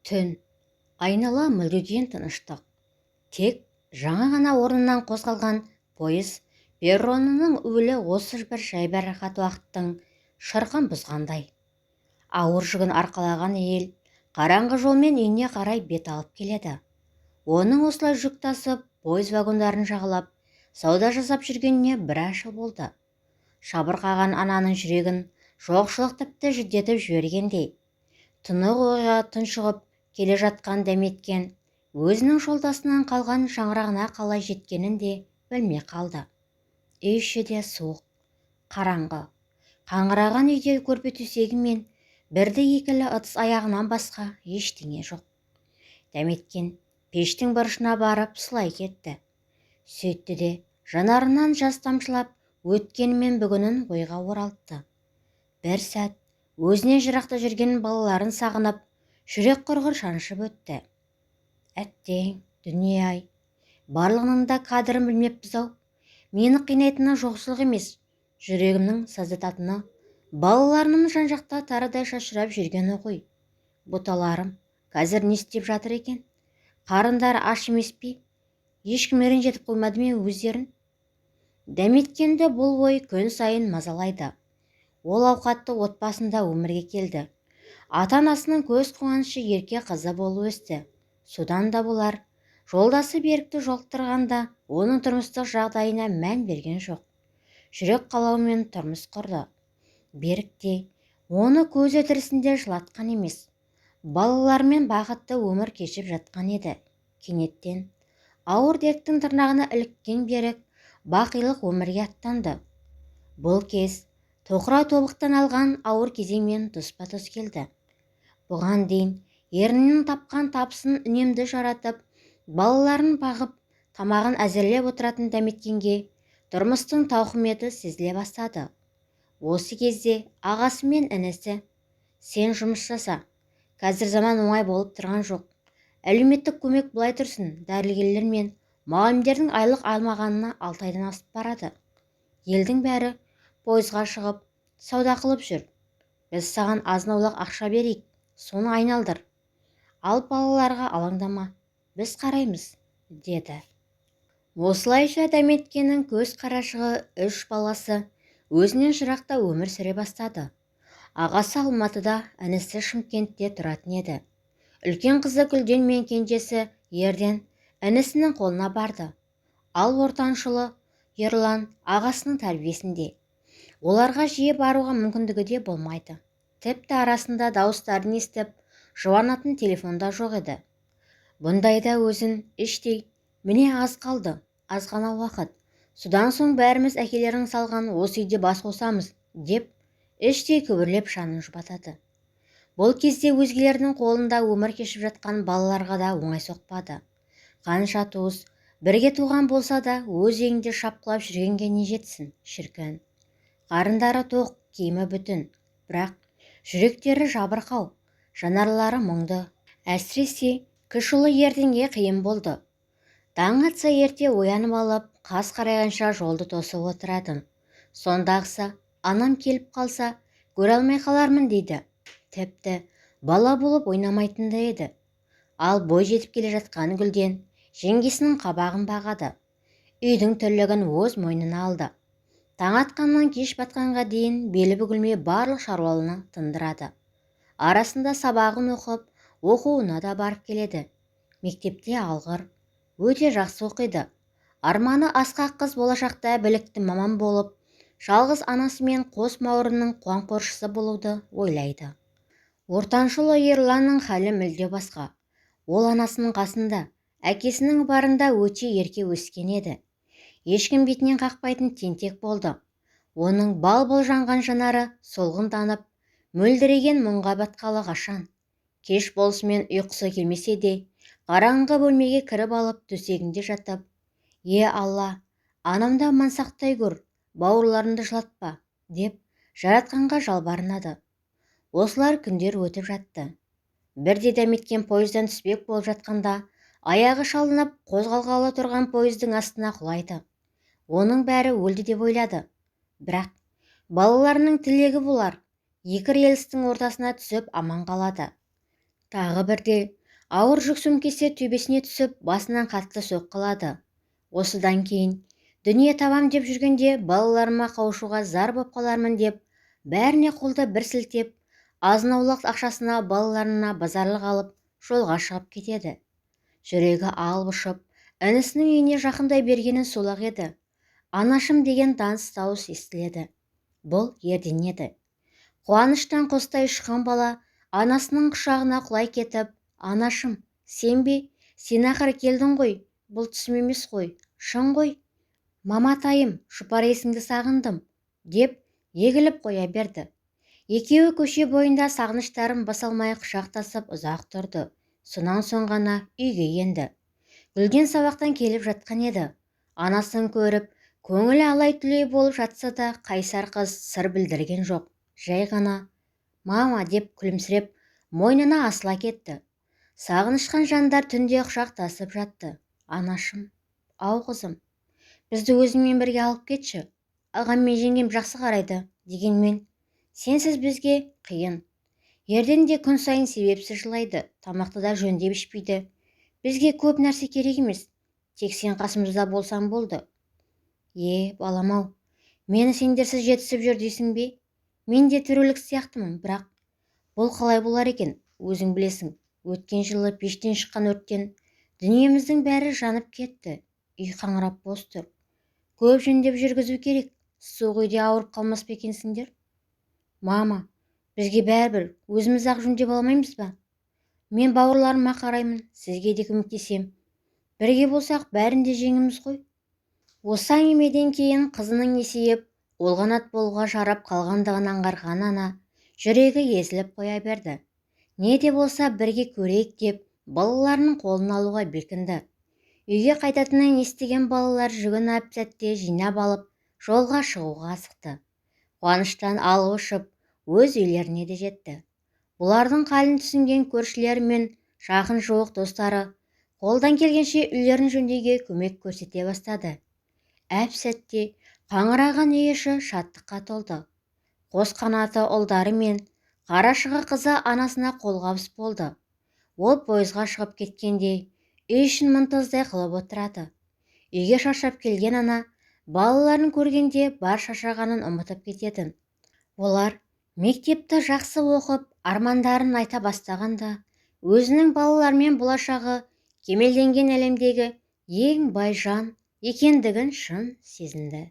Түн. Айнала мүлгіген тыныштық. Тек жаңа ғана орнынан қозғалған пойыз перронының уілі осы бір жайбарақат уақыттың шырқын бұзғандай. Ауыр жүгін арқалаған әйел қараңғы жолмен үйіне қарай бет алып келеді. Оның осылай жүк тасып, пойыз вагондарын жағалап, сауда жасап жүргеніне біраз жыл болды. Шабырқаған ананың жүрегін жоқшылық тіпті жүдетіп жібергендей. Тынық ойға тұншығып келе жатқан дәметкен өзінің жолдасынан қалған шаңырағына қалай жеткенін де білмей қалды. Үй іші де суық, қараңғы. Қаңыраған үйде көрпе-төсегі мен бірді-екілі ыдыс аяғынан басқа ештеңе жоқ. Дәметкен пештің бұрышына барып сұлай кетті. Сөйтті де жанарынан жас тамшылап өткені мен бүгінін ойға оралтты. Бір сәт өзіне жырақта жүрген балаларын сағынып, жүрек құрғыр шаншып өтті. Әттең, дүние-ай, барлығының да қадірін білмеппіз-ау. Мені қинайтыны жоқшылық емес, жүрегімнің саздататыны балаларымның жан-жақта тарыдай шашырап жүргені ғой. Бұталарым қазір не істеп жатыр екен? Қарындары аш емес пе? Ешкім ренжітіп қоймады ме өздерін? Дәметкенді бұл ой күн сайын мазалайды. Ол ауқатты отбасында өмірге келді. Ата-анасының көз қуанышы ерке қызы болып өсті. Содан да болар, жолдасы Берікті жолықтырғанда оның тұрмыстық жағдайына мән берген жоқ. Жүрек қалауымен тұрмыс құрды. Берік те оны көзі тірісінде жылатқан емес. Балалармен бақытты өмір кешіп жатқан еді. Кенеттен ауыр дерттің тырнағына іліккен Берік бақилық өмірге аттанды. Бұл кез тоқырау тобықтан алған ауыр кезеңмен тұспа-тұс келді. Бұған дейін ерінен тапқан табысын үнемді жаратып, балаларын бағып, тамағын әзірлеп отыратын дәметкенге тұрмыстың тауқыметі сезіле бастады. Осы кезде ағасы мен інісі: «Сен жұмыс жаса, қазір заман оңай болып тұрған жоқ. Әлеуметтік көмек былай тұрсын, дәрігерлер мен мұғалімдердің айлық алмағанына 6 айдан асып барады. Елдің бәрі пойызға шығып, сауда қылып жүр. Біз саған азын-аулақ ақша берейік, соны айналдыр. Ал балаларға алаңдама, біз қараймыз», деді. Осылайша дәметкеннің көз қарашығы 3 баласы өзінен жырақта өмір сүре бастады. Ағасы Алматыда, інісі Шымкентте тұратын еді. Үлкен қызы Гүлден мен кенжесі Ерден інісінің қолына барды. Ал ортаншылы Ерлан ағасының тәрбиесінде. Оларға жиі баруға мүмкіндігі де болмайды. Тіпті арасында дауыстарын естіп, жуанатын телефонда жоқ еді. Бұндайда өзін іштей: «Міне аз қалды, аз ғана уақыт. Содан соң бәріміз әкелерің салған осы үйде бас қосамыз», деп іштей күбірлеп жанын жұбатады. Бұл кезде өзгелердің қолында өмір кешіп жатқан балаларға да оңай соқпады. Қанша туыс бірге туған болса да, өз үйінде шапқылап жүргенге не жетсін, шіркін. Қарындары тоқ, киімі бүтін, бірақ жүректері жабырқау, жанарлары мұңды. Әсіресе кіші ұлы Ерденге қиын болды. Таң атса ерте оянып алып, қас қарайғанша жолды тосып отыратын. Сондағысы анам келіп қалса, көре алмай қалармын дейді. Тіпті бала болып ойнамайтын да еді. Ал бой жетіп келе жатқан Гүлден жеңгесінің қабағын бағады. Үйдің тірлігін өз мойнына алды. Таң атқаннан кеш батқанға дейін белі бүгілмей барлық шаруаны тындырады. Арасында сабағын оқып, оқуына да барып келеді. Мектепте алғыр, өте жақсы оқиды. Арманы асқақ қыз болашақта білікті маман болып, жалғыз анасы мен қос бауырының қуаң-қоршысы болуды ойлайды. Ортаншылы Ерланның халі мүлде басқа. Ол анасының қасында, әкесінің барында өте ерке өскен еді. Ешкім бетінен қақпайтын тентек болды. Оның бал-бұл жанған жанары солғынданып, мөлдіреген мұңға батқалы қашан. Кеш болысымен ұйқысы келмесе де, қараңғы бөлмеге кіріп алып төсегінде жатып: «Е Алла, анамды аман сақтай көр, бауырларымды жылатпа», деп жаратқанға жалбарынады. Осылар күндер өтіп жатты. Бірде дәметкен пойыздан түспек болып жатқанда, аяғы шалынып қозғалғалы тұрған пойыздың астына құлайды. Оның бәрі өлді деп ойлады. Бірақ балаларының тілегі болар, екі рельстің ортасына түсіп аман қалады. Тағы бірде Ауыр жүк сөмкесі төбесіне түсіп, басынан қатты соққы алады. Осыдан кейін дүние табам деп жүргенде балаларыма қауышуға зар боп қалармын деп, бәріне қолды бір сілтеп, азын-аулақ ақшасына балаларына базарлық алып, жолға шығып кетеді. Жүрегі алып ұшып, інісінің үйіне жақындай бергенін сол-ақ еді. Анашым деген таныс дауыс естіледі. Бұл ерден еді. Қуаныштан қостай ұшқан бала анасының құшағына құлай кетіп, «Анашым, сен бе? Сен ақыры келдің ғой, бұл түсім емес қой, шын ғой. Маматайым, жұпар есіңді сағындым», деп егіліп қоя берді. Екеуі көше бойында сағыныштарын басалмай құшақтасып ұзақ тұрды. Сонан соң ғана үйге енді. Гүлден сабақтан келіп жатқан еді. Анасын көріп, көңілі алай-түлей болып жатса да, қайсар қыз сыр білдірген жоқ. Жай ғана «Мама» деп күлімсіреп, мойнына асыла кетті. Сағынышқан жандар түнде құшақтасып жатты. «Анашым, ау қызым, бізді өзіңмен бірге алып кетші. Ағам мен жеңгем жақсы қарайды, дегенмен сенсіз бізге қиын. Ерден де күн сайын себепсіз жылайды, тамақты да жөндеп ішпейді. Бізге көп нәрсе керек емес, тек сен қасымызда болсаң болды». Балам-ау, мені сендерсіз жетісіп жүр дейсің бе? Мен де төрелік сияқтымын, бірақ бұл қалай болар екен, өзің білесің. Өткен жылы пештен шыққан өрттен дүниеміздің бәрі жанып кетті. Үй қаңырап бос тұр. Көп жөндеп жүргізу керек. Суық үйде ауырып қалмас па екенсіңдер? «Мама, бізге бәрібір, өзіміз-ақ жөндеп алмаймыз ба? Мен бауырларыма қараймын, сізге де көмектесем. Бірге болсақ бәрін де жеңіміз ғой». Осы әңгімеден кейін қызының есейіп, ол қанат болуға жарап қалғандығын аңғарған ана жүрегі езіліп қоя берді. Не де болса бірге көрейік деп, балаларының қолын алуға бекінді. Үйге қайтатынын естіген балалар жүгін әп-сәтте жинап алып, жолға шығуға асықты. Қуаныштан алып ұшып, өз үйлеріне де жетті. Бұлардың халін түсінген көршілер мен жақын жуық достары қолдан келгенше үйлерін жөндеуге көмек көрсете бастады. Әп-сәтте қаңыраған үй іші шаттыққа толды. Қос қанаты ұлдары мен қарашығы қызы анасына қолғабыс болды. Ол пойызға шығып кеткенде үй ішін мұнтаздай қылып отырады. Үйге шаршап келген ана балаларын көргенде бар шаршағанын ұмытып кететін. Олар мектепті жақсы оқып, армандарын айта бастағанда, өзінің балалармен болашағы кемелденген әлемдегі ең бай жан екендігін шын сезінді.